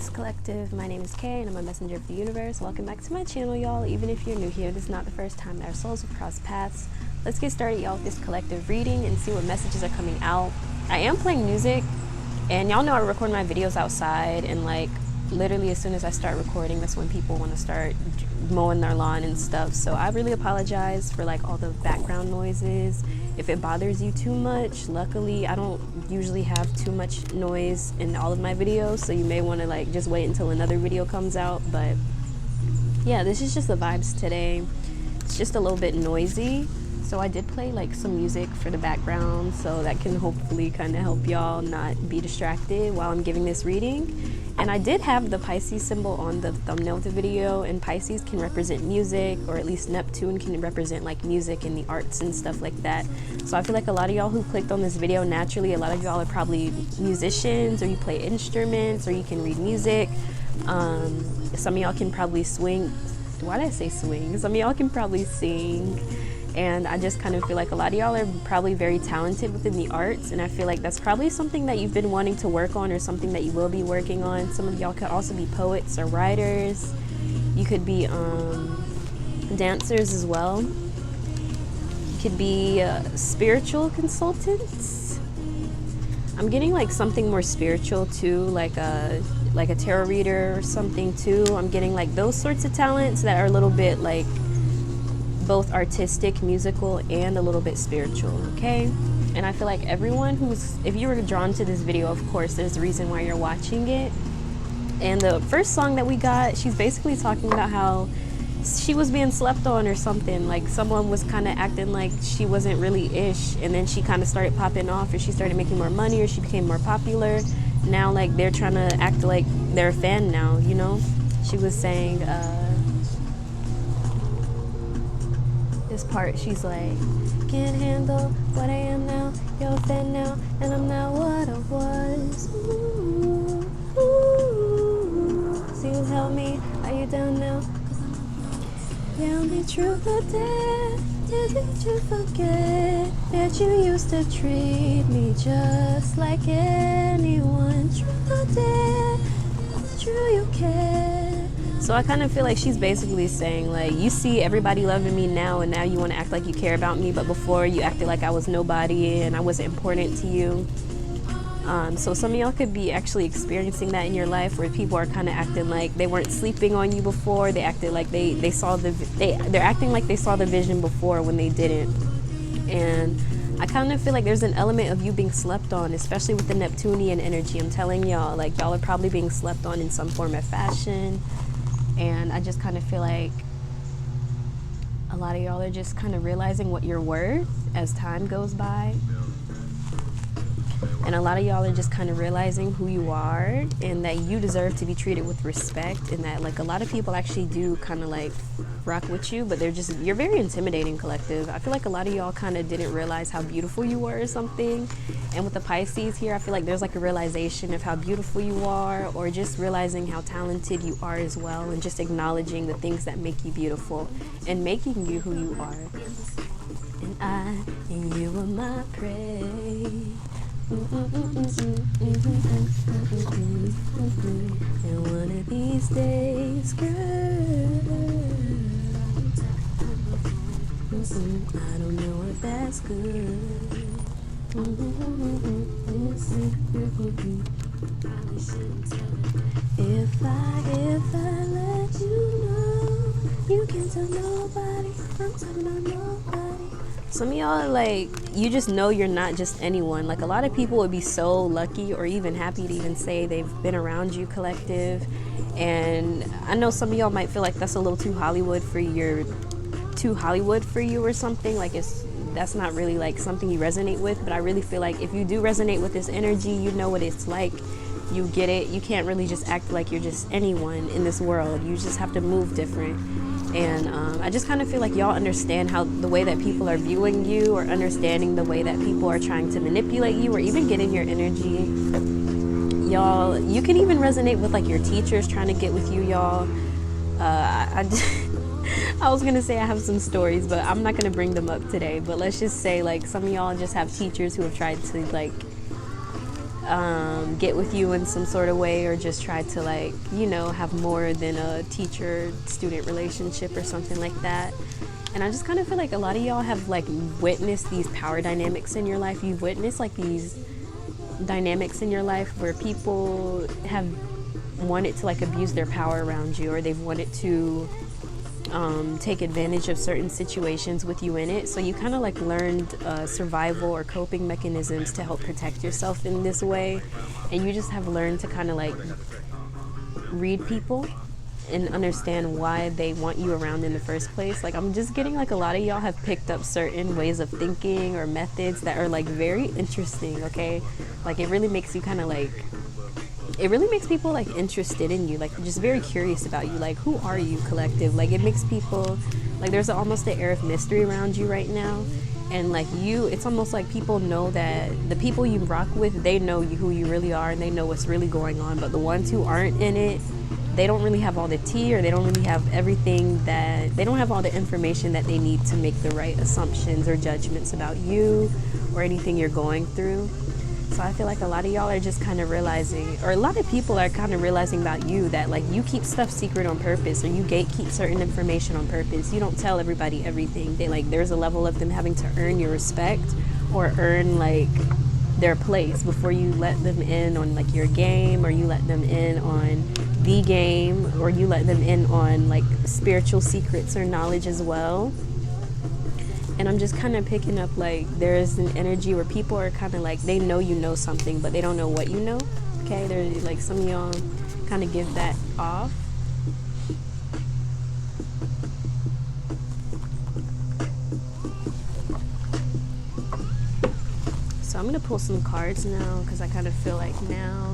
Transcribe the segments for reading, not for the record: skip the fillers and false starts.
Peace Collective. My name is Kay and I'm a messenger of the universe. Welcome back to my channel, y'all. Even if you're new here, this is not the first time that our souls have crossed paths. Let's get started, y'all, with this collective reading and see what messages are coming out. I am playing music, and y'all know I record my videos outside, and like literally as soon as I start recording, that's when people want to start mowing their lawn and stuff. So I really apologize for like all the background noises. If it bothers you too much, luckily I don't usually have too much noise in all of my videos, so you may want to like just wait until another video comes out. But yeah, this is just the vibes today. It's just a little bit noisy, so I did play like some music for the background, so that can hopefully kind of help y'all not be distracted while I'm giving this reading. And I did have the Pisces symbol on the thumbnail of the video, and Pisces can represent music, or at least Neptune can represent like music and the arts and stuff like that. So I feel like a lot of y'all who clicked on this video, naturally a lot of y'all are probably musicians, or you play instruments, or you can read music. Some of y'all can probably swing. Why did I say swing? Some of y'all can probably sing. And I just kind of feel like a lot of y'all are probably very talented within the arts, and I feel like that's probably something that you've been wanting to work on, or something that you will be working on. Some of y'all could also be poets or writers. You could be dancers as well. You could be spiritual consultants. I'm getting like something more spiritual too, like a tarot reader or something too. I'm getting like those sorts of talents that are a little bit like both artistic, musical, and a little bit spiritual, okay? And I feel like everyone if you were drawn to this video, of course, there's a reason why you're watching it. And the first song that we got, she's basically talking about how she was being slept on or something. Like someone was kind of acting like she wasn't really ish, and then she kind of started popping off, or she started making more money, or she became more popular. Now, like, they're trying to act like they're a fan now, you know? She was saying, this part, she's like, can't handle what I am now, you're a fan now, and I'm not what I was. Ooh, ooh. So you tell me, are you down now? Tell me truth or dare, did you forget that you used to treat me just like anyone? Truth or dare, true you care. So I kind of feel like she's basically saying, like, you see everybody loving me now, and now you want to act like you care about me, but before you acted like I was nobody and I wasn't important to you. So some of y'all could be actually experiencing that in your life, where people are kind of acting like they weren't sleeping on you before. They acted like they're acting like they saw the vision before when they didn't. And I kind of feel like there's an element of you being slept on, especially with the Neptunian energy. I'm telling y'all, like, y'all are probably being slept on in some form of fashion. And I just kind of feel like a lot of y'all are just kind of realizing what you're worth as time goes by. And a lot of y'all are just kind of realizing who you are, and that you deserve to be treated with respect, and that like a lot of people actually do kind of like rock with you, but you're very intimidating, collective. I feel like a lot of y'all kind of didn't realize how beautiful you were or something. And with the Pisces here, I feel like there's like a realization of how beautiful you are, or just realizing how talented you are as well, and just acknowledging the things that make you beautiful and making you who you are. And I and you are my prey. And one of these days, girl, I don't know if that's good. If I let you know, you can't tell nobody, I'm talking about nobody. Some of y'all, like, you just know you're not just anyone. Like, a lot of people would be so lucky or even happy to even say they've been around you, collective. And I know some of y'all might feel like that's a little too Hollywood for you or something. Like, that's not really like something you resonate with. But I really feel like if you do resonate with this energy, you know what it's like. You get it. You can't really just act like you're just anyone in this world. You just have to move different. And I just kind of feel like y'all understand how the way that people are viewing you, or understanding the way that people are trying to manipulate you, or even get in your energy. Y'all, you can even resonate with like your teachers trying to get with you, y'all. I was gonna say I have some stories, but I'm not gonna bring them up today. But let's just say like some of y'all just have teachers who have tried to like get with you in some sort of way, or just try to, like, you know, have more than a teacher-student relationship or something like that. And I just kind of feel like a lot of y'all have, like, witnessed these power dynamics in your life. You've witnessed, like, these dynamics in your life where people have wanted to, like, abuse their power around you, or they've wanted to take advantage of certain situations with you in it. So you kind of, like, learned survival or coping mechanisms to help protect yourself in this way. And you just have learned to kind of, like, read people and understand why they want you around in the first place. Like, I'm just getting, like, a lot of y'all have picked up certain ways of thinking or methods that are, like, very interesting, okay? Like, it really makes you kind of, like, it really makes people, like, interested in you, like, just very curious about you. Like, who are you, collective? Like, it makes people, like, there's almost an air of mystery around you right now. And, like, it's almost like people know that the people you rock with, they know who you really are, and they know what's really going on. But the ones who aren't in it, they don't really have all the tea, or they don't really have everything they don't have all the information that they need to make the right assumptions or judgments about you or anything you're going through. So I feel like a lot of y'all are just kind of realizing, or a lot of people are kind of realizing about you, that, like, you keep stuff secret on purpose, or you gatekeep certain information on purpose. You don't tell everybody everything. There's a level of them having to earn your respect, or earn, like, their place before you let them in on, like, your game, or you let them in on the game, or you let them in on, like, spiritual secrets or knowledge as well. And I'm just kind of picking up, like, there's an energy where people are kind of like, they know you know something, but they don't know what you know. Okay, there's, like, some of y'all kind of give that off. So I'm gonna pull some cards now, because I kind of feel like now.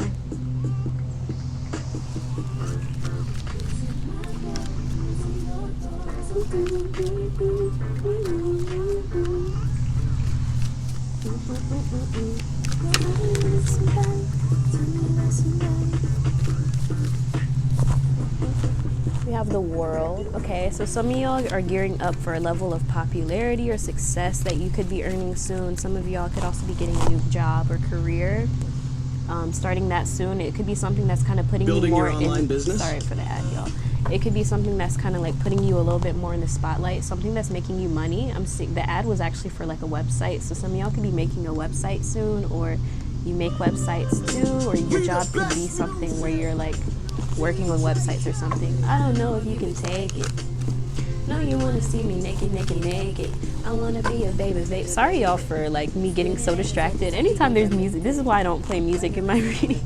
We have the world. Okay, so some of y'all are gearing up for a level of popularity or success that you could be earning soon. Some of y'all could also be getting a new job or career, starting that soon. It could be something that's kind of putting Building you more your online in business. Sorry for the ad, y'all. It could be something that's kind of, like, putting you a little bit more in the spotlight, something that's making you money. I'm seeing the ad was actually for, like, a website, so some of y'all could be making a website soon, or you make websites too, or your job could be something where you're, like, working on websites or something. I don't know if you can take it. No, you want to see me naked, naked, naked. I want to be a baby, baby. Sorry, y'all, for, like, me getting so distracted. Anytime there's music, this is why I don't play music in my reading.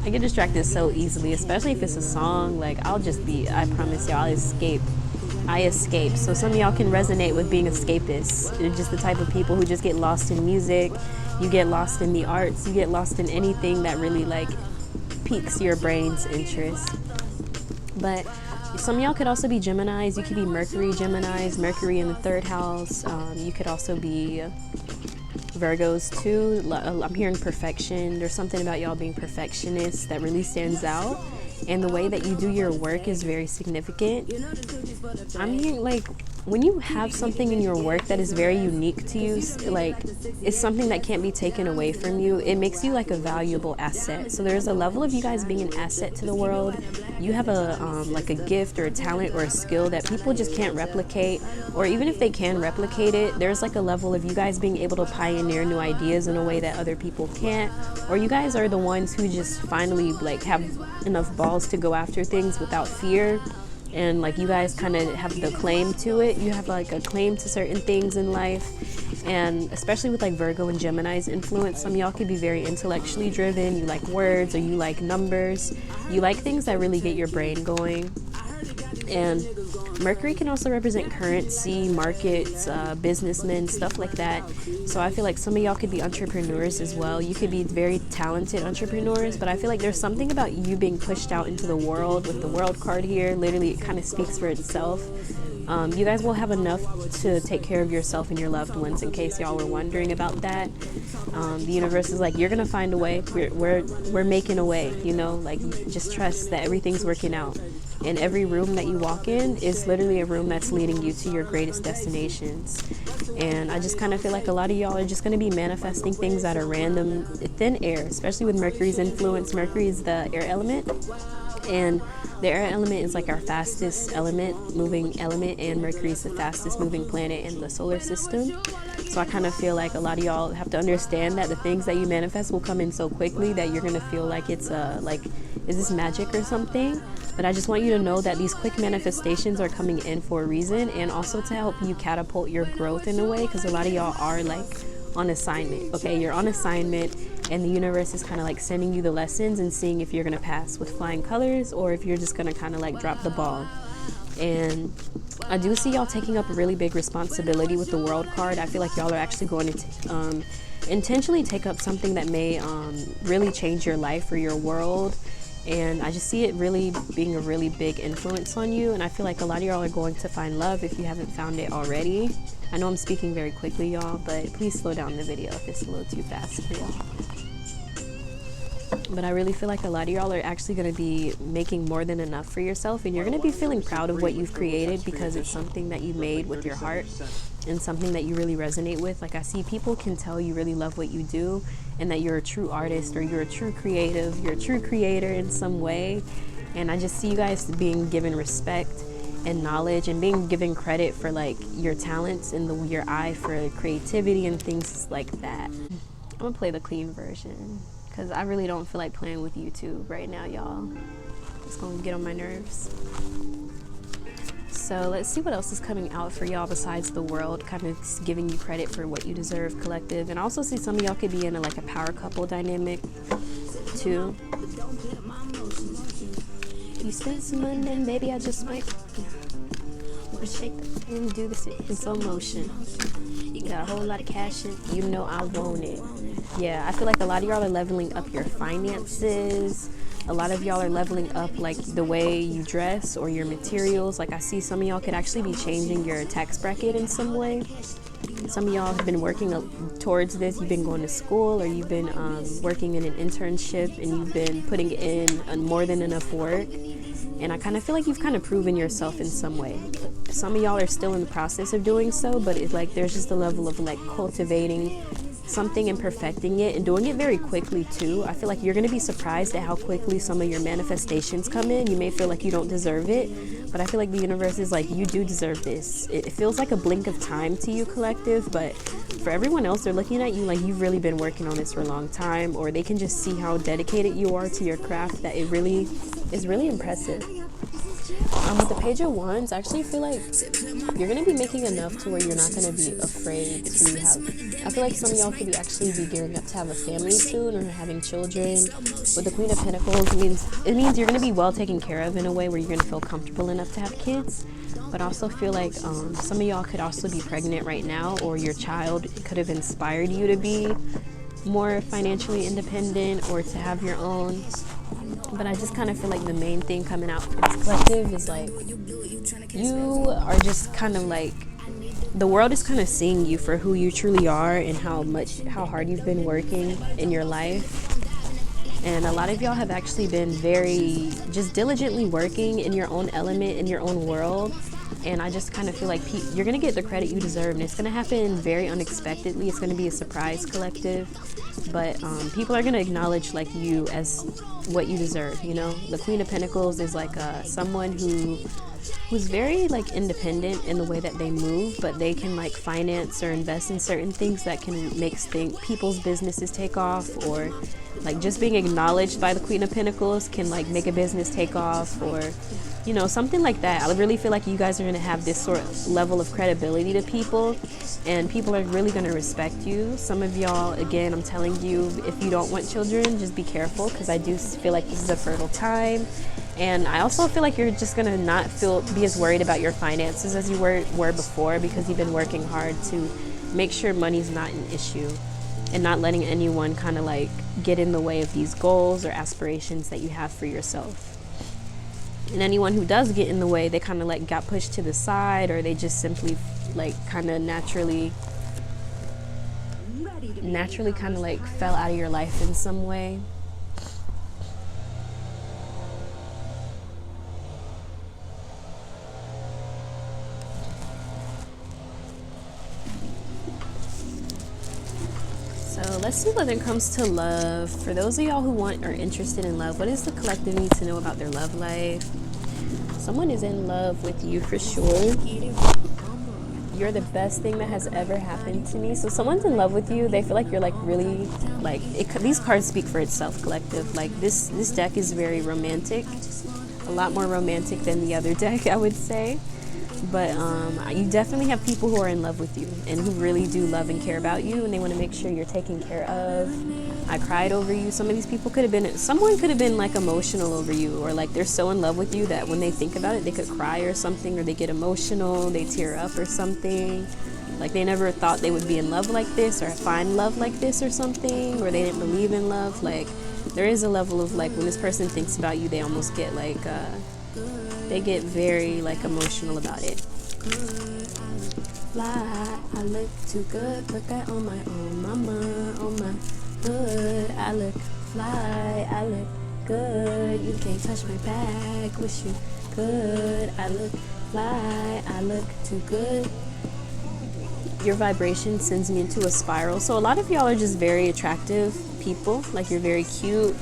I get distracted so easily, especially if it's a song. Like, I promise y'all, I escape. So some of y'all can resonate with being escapists. You're just the type of people who just get lost in music. You get lost in the arts. You get lost in anything that really, like, piques your brain's interest. But some of y'all could also be Geminis. You could be Mercury Geminis, Mercury in the 3rd house. You could also be Virgos too. I'm hearing perfection. There's something about y'all being perfectionists that really stands out, and the way that you do your work is very significant. I'm hearing, like, when you have something in your work that is very unique to you, like, it's something that can't be taken away from you, it makes you, like, a valuable asset. So there's a level of you guys being an asset to the world. You have like a gift or a talent or a skill that people just can't replicate, or even if they can replicate it, there's, like, a level of you guys being able to pioneer new ideas in a way that other people can't, or you guys are the ones who just finally, like, have enough balls to go after things without fear. And, like, you guys kind of have the claim to it. You have, like, a claim to certain things in life. And especially with, like, Virgo and Gemini's influence, some of y'all could be very intellectually driven. You like words, or you like numbers. You like things that really get your brain going. And Mercury can also represent currency, markets, businessmen, stuff like that. So I feel like some of y'all could be entrepreneurs as well. You could be very talented entrepreneurs, but I feel like there's something about you being pushed out into the world with the world card here. Literally, it kind of speaks for itself. You guys will have enough to take care of yourself and your loved ones, in case y'all were wondering about that. The universe is like, you're gonna find a way. We're making a way, you know, like, just trust that everything's working out. And every room that you walk in is literally a room that's leading you to your greatest destinations. And I just kind of feel like a lot of y'all are just going to be manifesting things out of random thin air, especially with Mercury's influence. Mercury is the air element, and the air element is like our fastest moving element, and Mercury is the fastest moving planet in the solar system. So I kind of feel like a lot of y'all have to understand that the things that you manifest will come in so quickly that you're going to feel like it's like, is this magic or something? But I just want you to know that these quick manifestations are coming in for a reason, and also to help you catapult your growth in a way, because a lot of y'all are like on assignment. Okay, you're on assignment, and the universe is kind of like sending you the lessons and seeing if you're going to pass with flying colors or if you're just going to kind of like drop the ball. And I do see y'all taking up a really big responsibility with the World card. I feel like y'all are actually going to intentionally take up something that may really change your life or your world. And I just see it really being a really big influence on you. And I feel like a lot of y'all are going to find love if you haven't found it already. I know I'm speaking very quickly, y'all, but please slow down the video if it's a little too fast for y'all. But I really feel like a lot of y'all are actually going to be making more than enough for yourself, and you're going to be feeling proud of what you've created because it's something that you made with your heart and something that you really resonate with. Like, I see people can tell you really love what you do and that you're a true artist or you're a true creative, you're a true creator in some way. And I just see you guys being given respect and knowledge and being given credit for like your talents and your eye for creativity and things like that. I'm gonna play the clean version because I really don't feel like playing with YouTube right now, y'all. It's gonna get on my nerves. So let's see what else is coming out for y'all besides the world, kind of giving you credit for what you deserve, collective. And I also see some of y'all could be in like a power couple dynamic too. You spent some money and baby I just might shake and do this in slow motion. You got a whole lot of cash and you know I want it. Yeah, I feel like a lot of y'all are leveling up your finances. A lot of y'all are leveling up like the way you dress or your materials. Like I see some of y'all could actually be changing your tax bracket in some way. Some of y'all have been working towards this. You've been going to school or you've been working in an internship and you've been putting in more than enough work. And I kind of feel like you've kind of proven yourself in some way. Some of y'all are still in the process of doing so, but it's like there's just a level of like cultivating something and perfecting it and doing it very quickly too. I feel like you're going to be surprised at how quickly some of your manifestations come in. You may feel like you don't deserve it, but I feel like the universe is like, you do deserve this. It feels like a blink of time to you, collective, but for everyone else, they're looking at you like you've really been working on this for a long time, or they can just see how dedicated you are to your craft, that it really is really impressive. With the Page of Wands, I actually feel like you're going to be making enough to where you're not going to be afraid to have, I feel like some of y'all could actually be gearing up to have a family soon or having children. With the Queen of Pentacles, it means you're going to be well taken care of in a way where you're going to feel comfortable enough to have kids. But I also feel like some of y'all could also be pregnant right now, or your child could have inspired you to be more financially independent or to have your own. But I just kind of feel like the main thing coming out for this collective is like, you are just kind of like, the world is kind of seeing you for who you truly are and how hard you've been working in your life. And a lot of y'all have actually been very just diligently working in your own element, in your own world. And I just kind of feel like you're going to get the credit you deserve, and it's going to happen very unexpectedly. It's going to be a surprise, collective. But people are going to acknowledge like you as what you deserve, you know? The Queen of Pentacles is like someone who's very like independent in the way that they move, but they can like finance or invest in certain things that can make people's businesses take off, or like just being acknowledged by the Queen of Pentacles can like make a business take off, or you know, something like that. I really feel like you guys are going to have this sort of level of credibility to people, and people are really going to respect you. Some of y'all, again, I'm telling you, if you don't want children, just be careful, because I do feel like this is a fertile time. And I also feel like you're just going to not be as worried about your finances as you were before, because you've been working hard to make sure money's not an issue and not letting anyone kind of like get in the way of these goals or aspirations that you have for yourself. And anyone who does get in the way, they kind of like got pushed to the side, or they just simply like kind of naturally kind of like fell out of your life in some way. So let's see when it comes to love. For those of y'all who are interested in love, what does the collective need to know about their love life? Someone is in love with you for sure. You're the best thing that has ever happened to me. So someone's in love with you. They feel like you're like really like these cards speak for itself, collective. Like this deck is very romantic, a lot more romantic than the other deck, I would say. But you definitely have people who are in love with you and who really do love and care about you, and they want to make sure you're taken care of. I cried over you. Some of these people someone could have been like emotional over you, or like they're so in love with you that when they think about it, they could cry or something, or they get emotional, they tear up or something. Like they never thought they would be in love like this or find love like this or something, or they didn't believe in love. Like there is a level of like when this person thinks about you, they almost get like they get very like emotional about it. Fly, I look too good, put that on my own mama, on my hood. I look fly, I look good, you can't touch my back, wish you could. I look fly, I look too good. Your vibration sends me into a spiral. So a lot of y'all are just very attractive people, like you're very cute,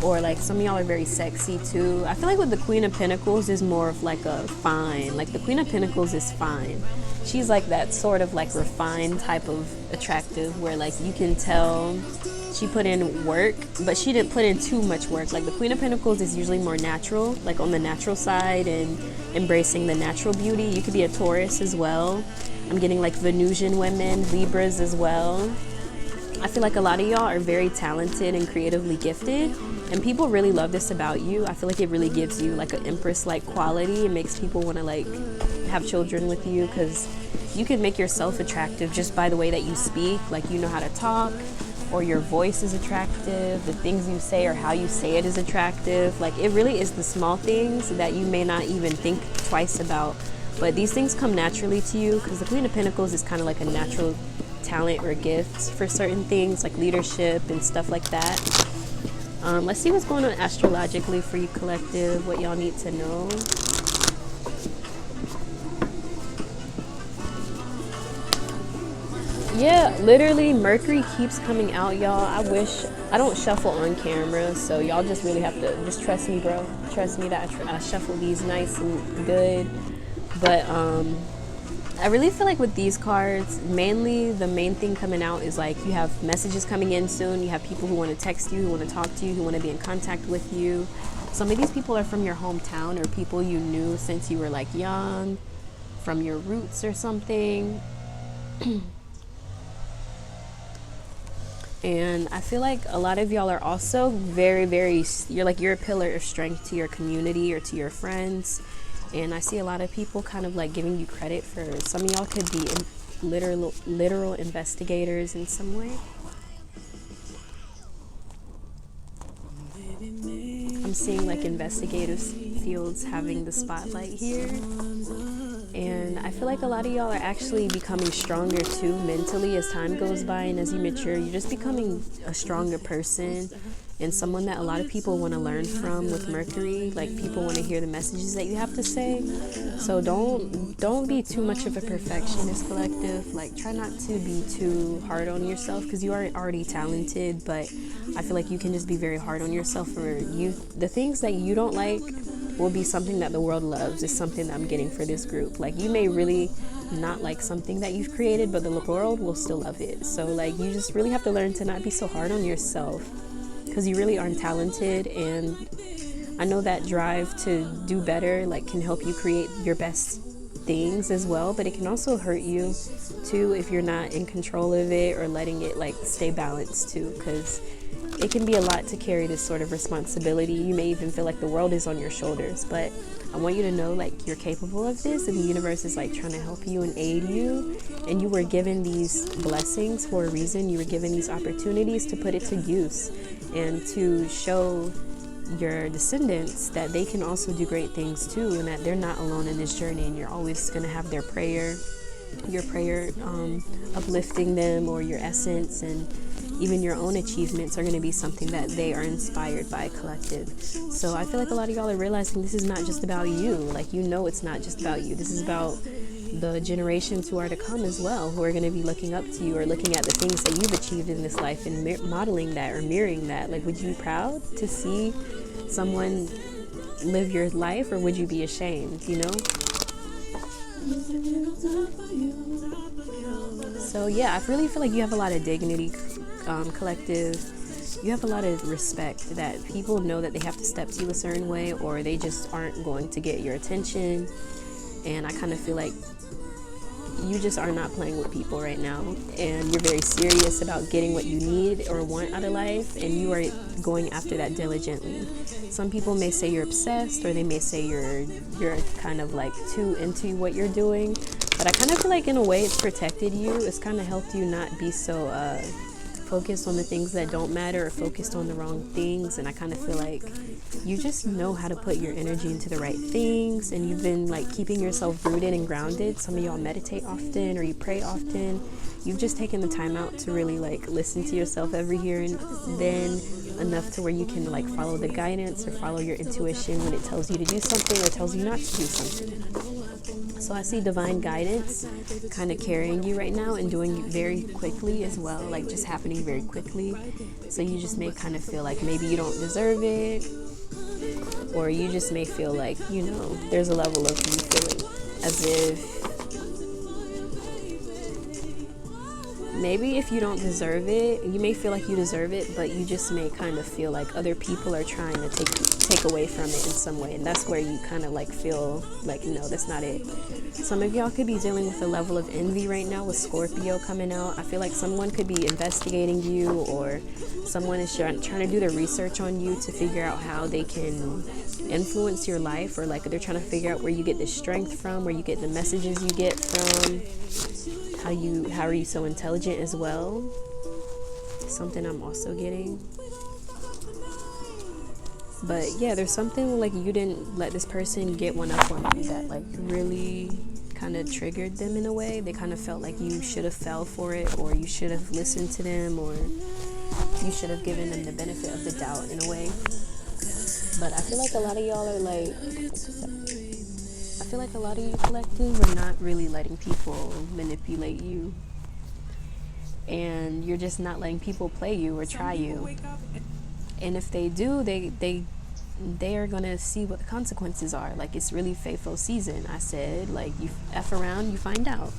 or like some of y'all are very sexy too. I feel like with the Queen of Pentacles is more of like a fine, like the Queen of Pentacles is fine. She's like that sort of like refined type of attractive where like you can tell she put in work, but she didn't put in too much work. Like the Queen of Pentacles is usually more natural, like on the natural side and embracing the natural beauty. You could be a Taurus as well. I'm getting like Venusian women, Libras as well. I feel like a lot of y'all are very talented and creatively gifted, and people really love this about you. I feel like it really gives you like an empress-like quality. It makes people want to like have children with you, because you can make yourself attractive just by the way that you speak. Like you know how to talk, or your voice is attractive, the things you say or how you say it is attractive. Like it really is the small things that you may not even think twice about, but these things come naturally to you, because the Queen of Pentacles is kind of like a natural talent or gifts for certain things like leadership and stuff like that. Let's see what's going on astrologically for you, collective, what y'all need to know. Yeah, literally Mercury keeps coming out, y'all. I wish I don't shuffle on camera, so y'all just really have to just trust me, bro. Trust me that I shuffle these nice and good. But I really feel like with these cards, mainly the main thing coming out is like you have messages coming in soon. You have people who want to text you, who want to talk to you, who want to be in contact with you. Some of these people are from your hometown, or people you knew since you were like young, from your roots or something. And I feel like a lot of y'all are also you're a pillar of strength to your community or to your friends. And I see a lot of people kind of like giving you credit for, some of y'all could be literal investigators in some way. I'm seeing like investigative fields having the spotlight here. And I feel like a lot of y'all are actually becoming stronger too mentally as time goes by, and as you mature, you're just becoming a stronger person and someone that a lot of people want to learn from with Mercury. Like people want to hear the messages that you have to say. So don't be too much of a perfectionist, collective. Like try not to be too hard on yourself, because you are already talented, but I feel like you can just be very hard on yourself for you. The things that you don't like will be something that the world loves. Is something that I'm getting for this group. Like you may really not like something that you've created, but the world will still love it. So like you just really have to learn to not be so hard on yourself, because you really aren't talented. And I know that drive to do better like can help you create your best things as well, but it can also hurt you too if you're not in control of it or letting it like stay balanced too, because it can be a lot to carry this sort of responsibility. You may even feel like the world is on your shoulders, but I want you to know like you're capable of this, and the universe is like trying to help you and aid you, and you were given these blessings for a reason. You were given these opportunities to put it to use and to show your descendants that they can also do great things too, and that they're not alone in this journey, and you're always going to have their prayer, uplifting them, or your essence, and even your own achievements are going to be something that they are inspired by, collective. So I feel like a lot of y'all are realizing this is not just about you. Like, you know, it's not just about you. This is about the generations who are to come as well, who are going to be looking up to you or looking at the things that you've achieved in this life and modeling that or mirroring that. Like, would you be proud to see someone live your life, or would you be ashamed, you know? So yeah, I really feel like you have a lot of dignity, collective. You have a lot of respect that people know that they have to step to you a certain way, or they just aren't going to get your attention. And I kind of feel like you just are not playing with people right now, and you're very serious about getting what you need or want out of life, and you are going after that diligently. Some people may say you're obsessed, or they may say you're kind of like too into what you're doing, but I kind of feel like in a way it's protected you. It's kind of helped you not be so focused on the things that don't matter or focused on the wrong things. And I kind of feel like you just know how to put your energy into the right things, and you've been like keeping yourself rooted and grounded. Some of y'all meditate often, or you pray often. You've just taken the time out to really like listen to yourself every here and then, enough to where you can like follow the guidance or follow your intuition when it tells you to do something or tells you not to do something. So I see divine guidance kind of carrying you right now and doing it very quickly as well, like just happening very quickly. So you just may kind of feel like maybe you don't deserve it, or you just may feel like, you know, there's a level of you feeling as if maybe if you don't deserve it, you may feel like you deserve it, but you just may kind of feel like other people are trying to take away from it in some way. And that's where you kind of like feel like, no, that's not it. Some of y'all could be dealing with a level of envy right now with Scorpio coming out. I feel like someone could be investigating you, or someone is trying to do the research on you to figure out how they can influence your life, or like they're trying to figure out where you get the strength from, where you get the messages you get from. How are you so intelligent as well? Something I'm also getting. But yeah, there's something like you didn't let this person get one up on you that like really kind of triggered them in a way. They kind of felt like you should have fell for it, or you should have listened to them, or you should have given them the benefit of the doubt in a way. But I feel like a lot of y'all are like, I feel like a lot of you collective are not really letting people manipulate you, and you're just not letting people play you or try you. And if they do, they are gonna see what the consequences are. Like, it's really FAFO season. I said, like, you F around, you find out.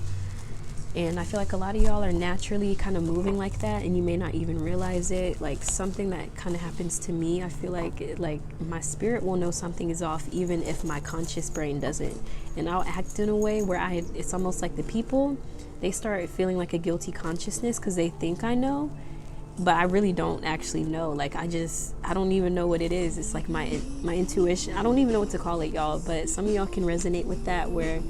And I feel like a lot of y'all are naturally kind of moving like that, and you may not even realize it. Like, something that kind of happens to me, I feel like my spirit will know something is off even if my conscious brain doesn't. And I'll act in a way where it's almost like the people, they start feeling like a guilty consciousness because they think I know, but I really don't actually know. Like, I don't even know what it is. It's like my intuition. I don't even know what to call it, y'all, but some of y'all can resonate with that, where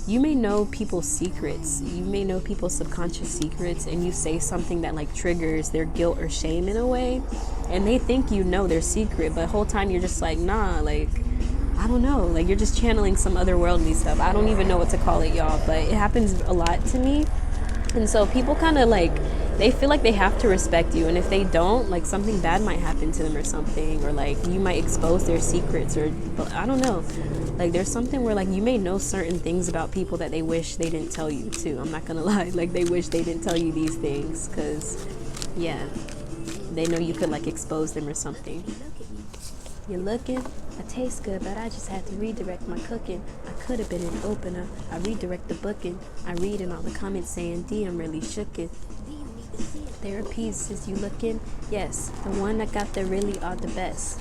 you may know people's secrets. You may know people's subconscious secrets, and you say something that like triggers their guilt or shame in a way, and they think you know their secret, but the whole time you're just like, nah, like, I don't know. Like, you're just channeling some otherworldly stuff. I don't even know what to call it, y'all, but it happens a lot to me. And so people kind of like, they feel like they have to respect you, and if they don't, like, something bad might happen to them or something, or like you might expose their secrets, or I don't know. Like, there's something where like you may know certain things about people that they wish they didn't tell you too. I'm not gonna lie, like, they wish they didn't tell you these things because, yeah, they know you could like expose them or something. You're looking, I taste good, but I just had to redirect my cooking. I could have been an opener. I redirect the booking. I read in all the comments saying, D, I'm really shookin'. Therapies, is you looking? Yes, the one that got there really are the best.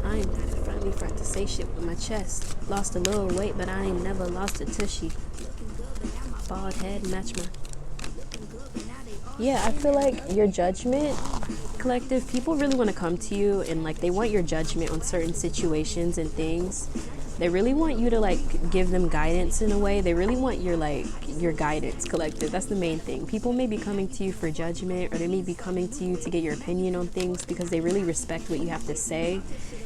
I ain't finally forgot to say shit with my chest. Lost a little weight, but I ain't never lost a tushy. Bald head, match my... Yeah, I feel like your judgment, collective, people really want to come to you, and like they want your judgment on certain situations and things. They really want you to like give them guidance in a way. They really want your guidance, collective. That's the main thing. People may be coming to you for judgment, or they may be coming to you to get your opinion on things because they really respect what you have to say.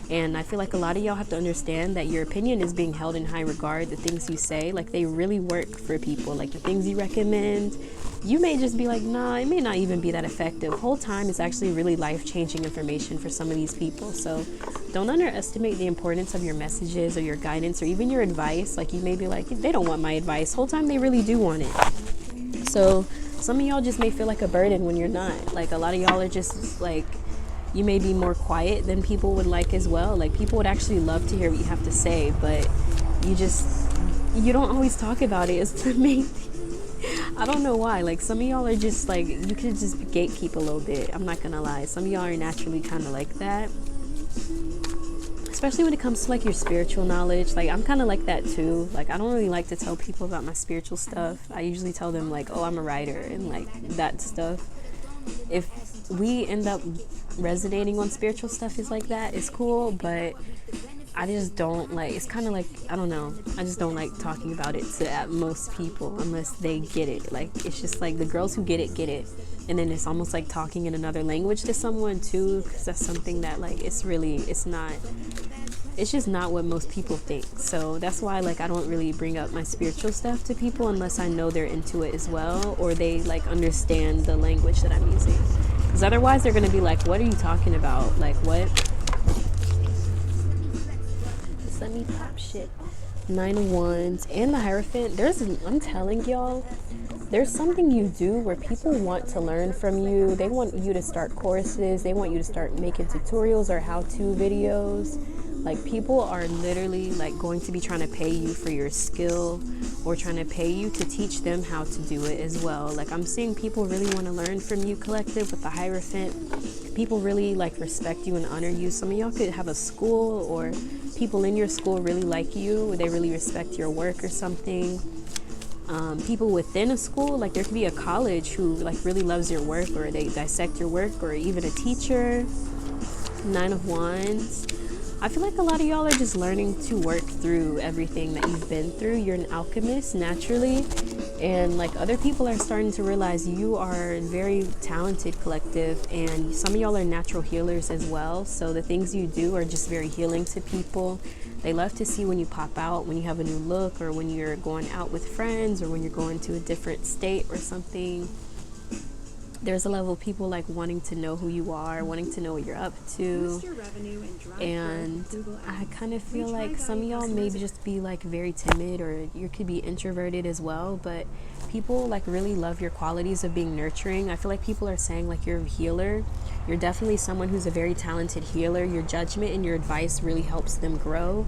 And I feel like a lot of y'all have to understand that your opinion is being held in high regard. The things you say, like, they really work for people. Like, the things you recommend, you may just be like, nah, it may not even be that effective. Whole time is actually really life-changing information for some of these people. So don't underestimate the importance of your messages or your guidance or even your advice. Like, you may be like, they don't want my advice. Whole time they really do want it. So some of y'all just may feel like a burden when you're not. Like, a lot of y'all are just like, you may be more quiet than people would like as well. Like, people would actually love to hear what you have to say, but you don't always talk about it. It's the main thing. I don't know why. Like, some of y'all are just like, you could just gatekeep a little bit. I'm not gonna lie. Some of y'all are naturally kind of like that. Especially when it comes to like your spiritual knowledge. Like, I'm kind of like that too. Like, I don't really like to tell people about my spiritual stuff. I usually tell them like, oh, I'm a writer and like that stuff. If we end up resonating on spiritual stuff is like that, it's cool, but I just don't like, it's kind of like, I don't know, I just don't like talking about it to most people unless they get it. Like, it's just like the girls who get it, and then it's almost like talking in another language to someone too, because that's something that like, it's just not what most people think. So that's why like I don't really bring up my spiritual stuff to people unless I know they're into it as well, or they like understand the language that I'm using. Because otherwise they're going to be like, what are you talking about? Like, what? Just let me pop shit. 9 of Wands and the Hierophant. I'm telling y'all, there's something you do where people want to learn from you. They want you to start courses. They want you to start making tutorials or how-to videos. Like, people are literally like going to be trying to pay you for your skill or trying to pay you to teach them how to do it as well. Like, I'm seeing people really want to learn from you, collective, with the Hierophant. People really like respect you and honor you. Some of y'all could have a school or people in your school really like you, or they really respect your work or something. People within a school, like there could be a college who like really loves your work, or they dissect your work, or even a teacher. 9 of Wands. I feel like a lot of y'all are just learning to work through everything that you've been through. You're an alchemist naturally, and like other people are starting to realize you are very talented, collective, and some of y'all are natural healers as well. So the things you do are just very healing to people. They love to see when you pop out, when you have a new look, or when you're going out with friends, or when you're going to a different state or something. There's a level of people like wanting to know who you are, wanting to know what you're up to. And I kind of feel like some of y'all maybe just be like very timid, or you could be introverted as well, but people like really love your qualities of being nurturing. I feel like people are saying like you're a healer. You're definitely someone who's a very talented healer. Your judgment and your advice really helps them grow.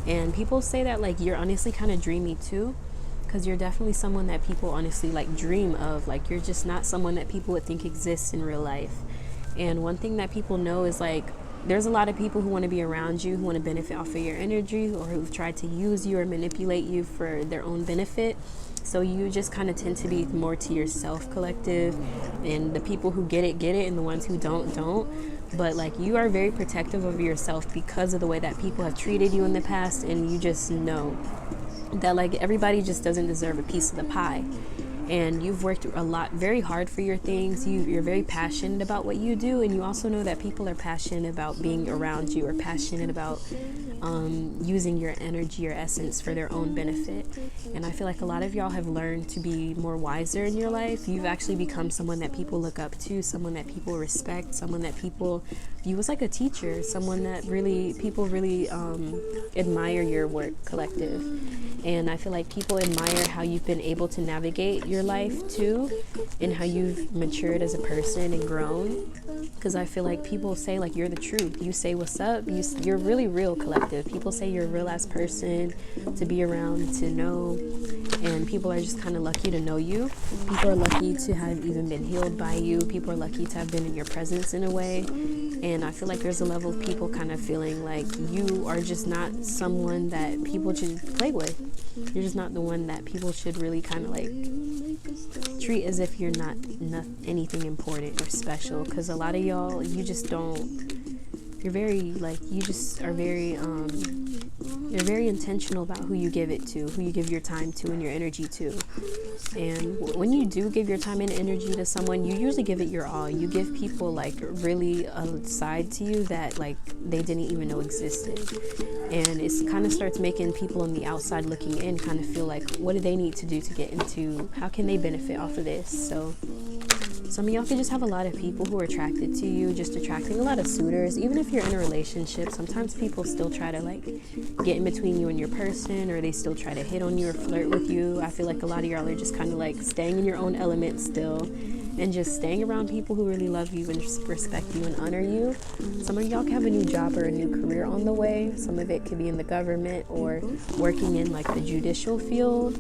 And people say that like you're honestly kind of dreamy too, because you're definitely someone that people honestly like dream of. Like, you're just not someone that people would think exists in real life. And one thing that people know is like there's a lot of people who want to be around you, who want to benefit off of your energy, or who've tried to use you or manipulate you for their own benefit. So you just kind of tend to be more to yourself, collective, and the people who get it, and the ones who don't. But like, you are very protective of yourself because of the way that people have treated you in the past, and you just know that like everybody just doesn't deserve a piece of the pie. And you've worked a lot, very hard for your things. You're very passionate about what you do, and you also know that people are passionate about being around you, or passionate about using your energy, your essence for their own benefit. And I feel like a lot of y'all have learned to be more wiser in your life. You've actually become someone that people look up to, someone that people respect, someone that people view as like a teacher, someone that people really admire your work, collective. And I feel like people admire how you've been able to navigate your life too, and how you've matured as a person and grown. Because I feel like people say like you're the truth. You say what's up. You're really real, collective. People say you're a real ass person to be around, to know. And people are just kind of lucky to know you. People are lucky to have even been healed by you. People are lucky to have been in your presence in a way. And I feel like there's a level of people kind of feeling like you are just not someone that people should play with. You're just not the one that people should really kind of like treat as if you're not anything important or special. Because a lot of y'all, you just don't, you're very like, you just are very You're very intentional about who you give it to, who you give your time to and your energy to. And when you do give your time and energy to someone, you usually give it your all. You give people like really a side to you that like they didn't even know existed. And it kind of starts making people on the outside looking in kind of feel like, what do they need to do to get into, how can they benefit off of this? So some of y'all could just have a lot of people who are attracted to you, just attracting a lot of suitors. Even if you're in a relationship, sometimes people still try to like get in between you and your person, or they still try to hit on you or flirt with you. I feel like a lot of y'all are just kind of like staying in your own element still, and just staying around people who really love you and just respect you and honor you. Some of y'all can have a new job or a new career on the way. Some of it could be in the government or working in like the judicial field.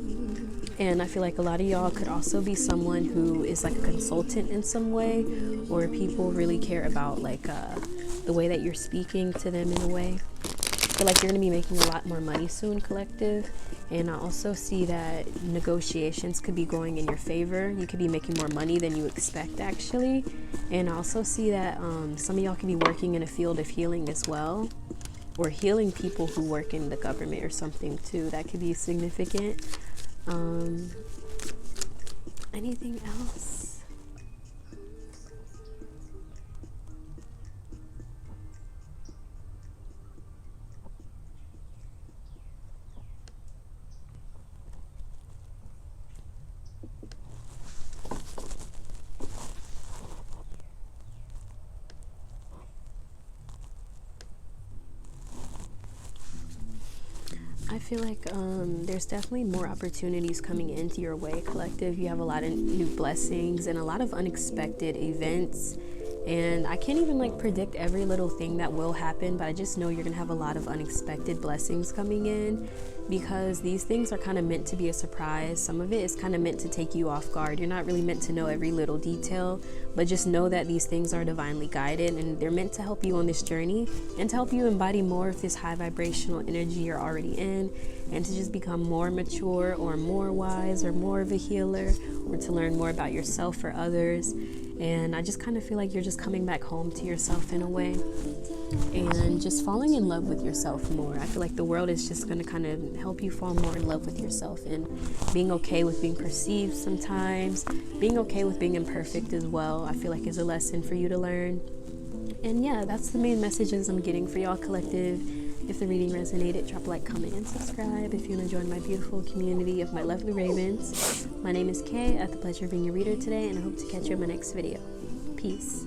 And I feel like a lot of y'all could also be someone who is like a consultant in some way, or people really care about like the way that you're speaking to them in a way. I feel like you're going to be making a lot more money soon, collective. And I also see that negotiations could be going in your favor. You could be making more money than you expect, actually. And I also see that some of y'all could be working in a field of healing as well, or healing people who work in the government or something too. That could be significant. Anything else? I feel like there's definitely more opportunities coming into your way, collective. You have a lot of new blessings and a lot of unexpected events. And I can't even like predict every little thing that will happen, but I just know you're gonna have a lot of unexpected blessings coming in, because these things are kind of meant to be a surprise. Some of it is kind of meant to take you off guard. You're not really meant to know every little detail, but just know that these things are divinely guided, and they're meant to help you on this journey and to help you embody more of this high vibrational energy you're already in, and to just become more mature or more wise or more of a healer, or to learn more about yourself or others. And I just kind of feel like you're just coming back home to yourself in a way, and just falling in love with yourself more. I feel like the world is just going to kind of help you fall more in love with yourself, and being okay with being perceived sometimes, being okay with being imperfect as well, I feel like is a lesson for you to learn. And yeah, that's the main messages I'm getting for y'all, collective. If the reading resonated, drop a like, comment, and subscribe if you want to join my beautiful community of my lovely ravens. My name is Kay. I had the pleasure of being your reader today, and I hope to catch you in my next video. Peace.